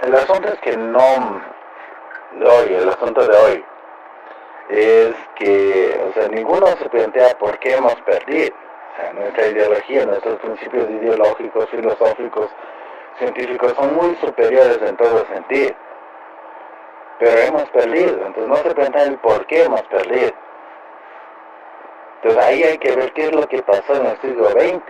El asunto es que no, hoy, el asunto de hoy es que, o sea, ninguno se plantea por qué hemos perdido. O sea, nuestra ideología, nuestros principios ideológicos, filosóficos, científicos son muy superiores en todo sentido. Pero hemos perdido, entonces no se plantea el por qué hemos perdido. Entonces ahí hay que ver qué es lo que pasó en el siglo XX.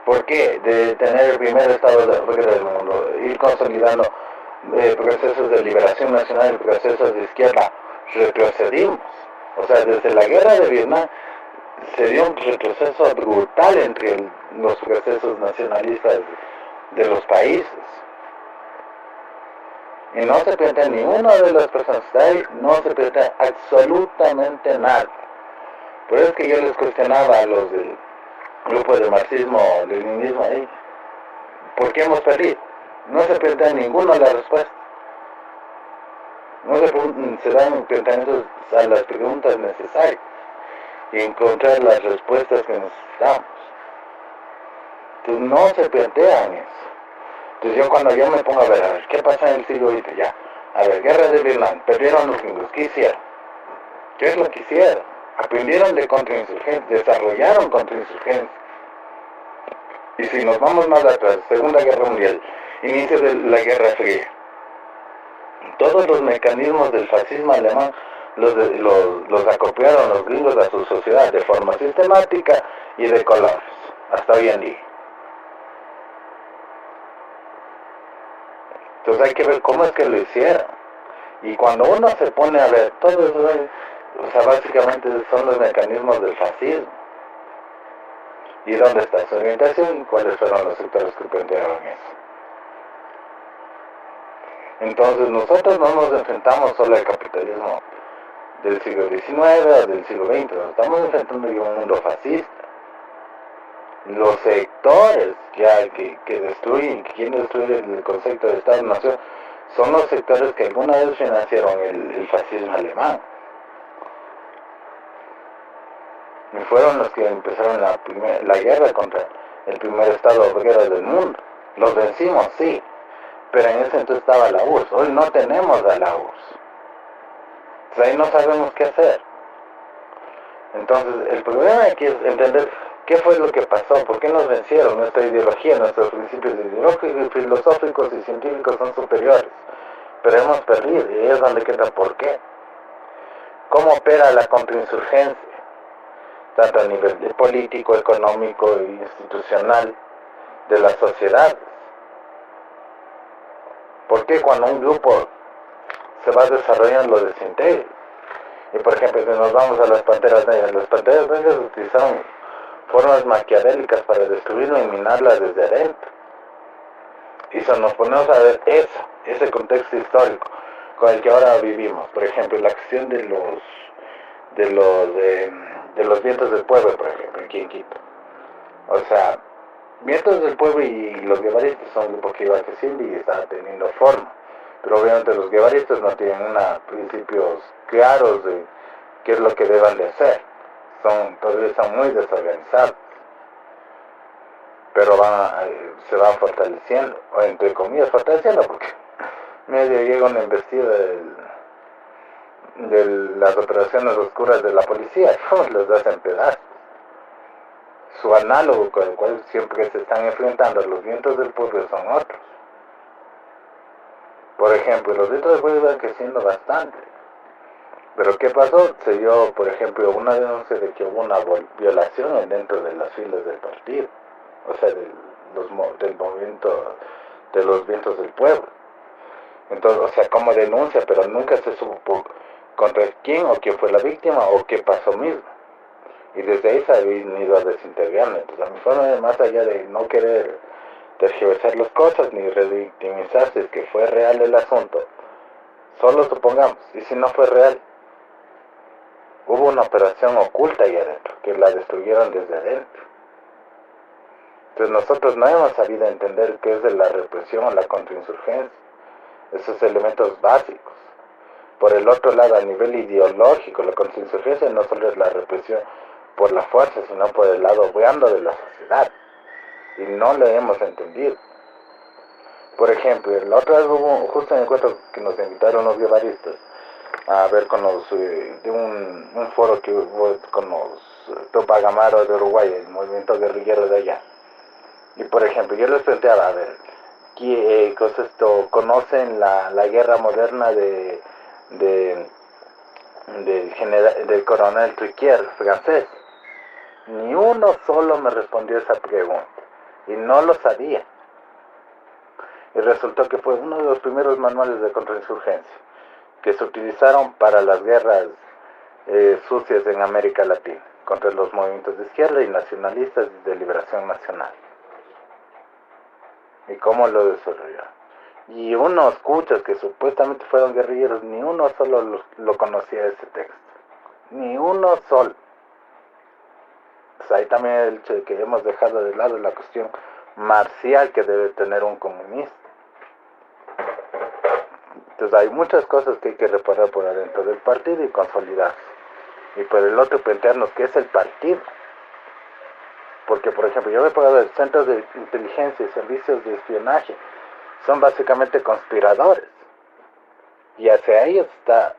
¿Por qué? De tener el primer estado del mundo, ir consolidando procesos de liberación nacional y procesos de izquierda, retrocedimos. O sea, desde la guerra de Vietnam se dio un retroceso brutal entre los procesos nacionalistas de los países. Y no se plantea ninguna de las personas de ahí, no se plantea absolutamente nada. Por eso es que yo les cuestionaba a los del grupo de marxismo-leninismo ahí, ¿por qué hemos perdido? No se plantea ninguna la respuesta. No se dan planteamientos a las preguntas necesarias y encontrar las respuestas que necesitamos. Entonces no se plantean eso. Entonces cuando yo me pongo a ver, ¿qué pasa en el siglo XX? Ya, a ver, guerra de Vietnam, perdieron los gringos, ¿qué hicieron? ¿Qué es lo que hicieron? Aprendieron de contrainsurgencia, desarrollaron contrainsurgencia. Y si nos vamos más atrás, Segunda Guerra Mundial, inicio de la Guerra Fría, todos los mecanismos del fascismo alemán los acopiaron los gringos a su sociedad de forma sistemática y de colores, hasta hoy en día. Entonces hay que ver cómo es que lo hicieron. Y cuando uno se pone a ver, todo eso, o sea, básicamente son los mecanismos del fascismo. ¿Y dónde está su orientación? ¿Y cuáles fueron los sectores que plantearon eso? Entonces nosotros no nos enfrentamos solo al capitalismo del siglo XIX o del siglo XX, nos estamos enfrentando a un mundo fascista. Los sectores que destruyen, que quieren destruir el concepto de Estado-Nación, son los sectores que alguna vez financiaron el fascismo alemán. Y fueron los que empezaron la guerra contra el primer Estado obrero del mundo. Los vencimos, sí, pero en ese entonces estaba la URSS. Hoy no tenemos a la URSS. Entonces ahí no sabemos qué hacer. Entonces el problema aquí es entender qué fue lo que pasó, por qué nos vencieron. Nuestra ideología, nuestros principios ideológicos, filosóficos y científicos son superiores, pero hemos perdido, y es donde queda por qué. ¿Cómo opera la contrainsurgencia? Tanto a nivel político, económico e institucional de las sociedades. ¿Por qué cuando un grupo se va desarrollando lo desintegra? Y por ejemplo, si nos vamos a las panteras negras utilizaron formas maquiavélicas para destruirlo y minarlas desde adentro. Y si nos ponemos a ver ese contexto histórico con el que ahora vivimos, por ejemplo, la acción de los vientos del pueblo, por ejemplo, aquí en Quito. O sea, vientos del pueblo y los guevaristas son un grupo que iba creciendo y estaba teniendo forma. Pero obviamente los guevaristas no tienen principios claros de qué es lo que deban de hacer. Todavía son muy desorganizados. Pero se van fortaleciendo, o entre comillas fortaleciendo, porque medio llega una embestida de las operaciones oscuras de la policía, los hacen pedazos. Su análogo con el cual siempre se están enfrentando los vientos del pueblo son otros. Por ejemplo, los vientos del pueblo van creciendo bastante. Pero ¿qué pasó? Se dio, por ejemplo, una denuncia de que hubo una violación dentro de las filas del partido. O sea, del movimiento de los vientos del pueblo. Entonces, o sea, como denuncia, pero nunca se supo contra quién o quién fue la víctima o qué pasó mismo. Y desde ahí se ha ido a desintegrarme. Entonces, a mi forma de, más allá de no querer tergiversar las cosas ni revictimizarse, es que fue real el asunto, solo supongamos, y si no fue real, hubo una operación oculta ahí adentro, que la destruyeron desde adentro. Entonces nosotros no hemos sabido entender qué es de la represión o la contrainsurgencia, esos elementos básicos. Por el otro lado, a nivel ideológico, la contrainsurgencia no solo es la represión por la fuerza, sino por el lado blando de la sociedad. Y no lo hemos entendido. Por ejemplo, la otra vez hubo justo en el encuentro que nos invitaron los guevaristas a ver con los de un foro que hubo con los Tupac Amaru de Uruguay, el movimiento guerrillero de allá. Y por ejemplo, yo les planteaba, a ver, ¿qué esto, conocen la guerra moderna de, del coronel Triquier, francés? Ni uno solo me respondió esa pregunta. Y no lo sabía. Y resultó que fue uno de los primeros manuales de contrainsurgencia que se utilizaron para las guerras sucias en América Latina, contra los movimientos de izquierda y nacionalistas de liberación nacional. ¿Y cómo lo desarrolló? Y unos cuchos que supuestamente fueron guerrilleros, ni uno solo lo conocía ese texto. Ni uno solo. Pues ahí también el hecho de que hemos dejado de lado la cuestión marcial que debe tener un comunista. Entonces hay muchas cosas que hay que reparar por adentro del partido y consolidar. Y por el otro plantearnos qué es el partido. Porque, por ejemplo, yo me he pagado de centros de inteligencia y servicios de espionaje. Son básicamente conspiradores. Y hacia ellos está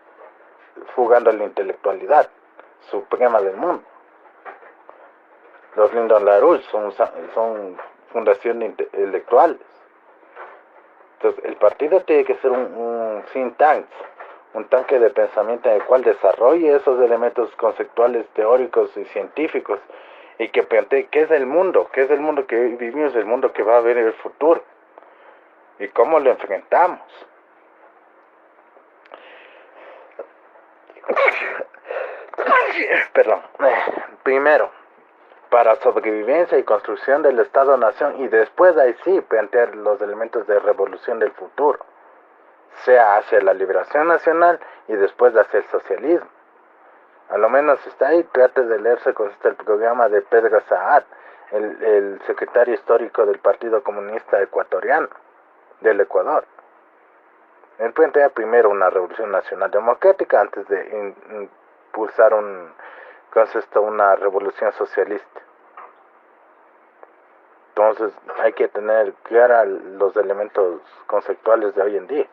jugando la intelectualidad suprema del mundo. Los Lyndon LaRouche son fundaciones intelectuales. Entonces, el partido tiene que ser un think tank, un tanque de pensamiento en el cual desarrolle esos elementos conceptuales, teóricos y científicos, y que plantee qué es el mundo que vivimos, el mundo que va a haber en el futuro, y cómo lo enfrentamos. Perdón. Primero, para sobrevivencia y construcción del Estado-Nación, y después de ahí sí plantear los elementos de revolución del futuro, sea hacia la liberación nacional y después hacia el socialismo. A lo menos está ahí, trate de leerse con el programa de Pedro Saad, el secretario histórico del Partido Comunista Ecuatoriano, del Ecuador. Él plantea primero una revolución nacional democrática antes de impulsar una revolución socialista. Entonces hay que tener claros los elementos conceptuales de hoy en día.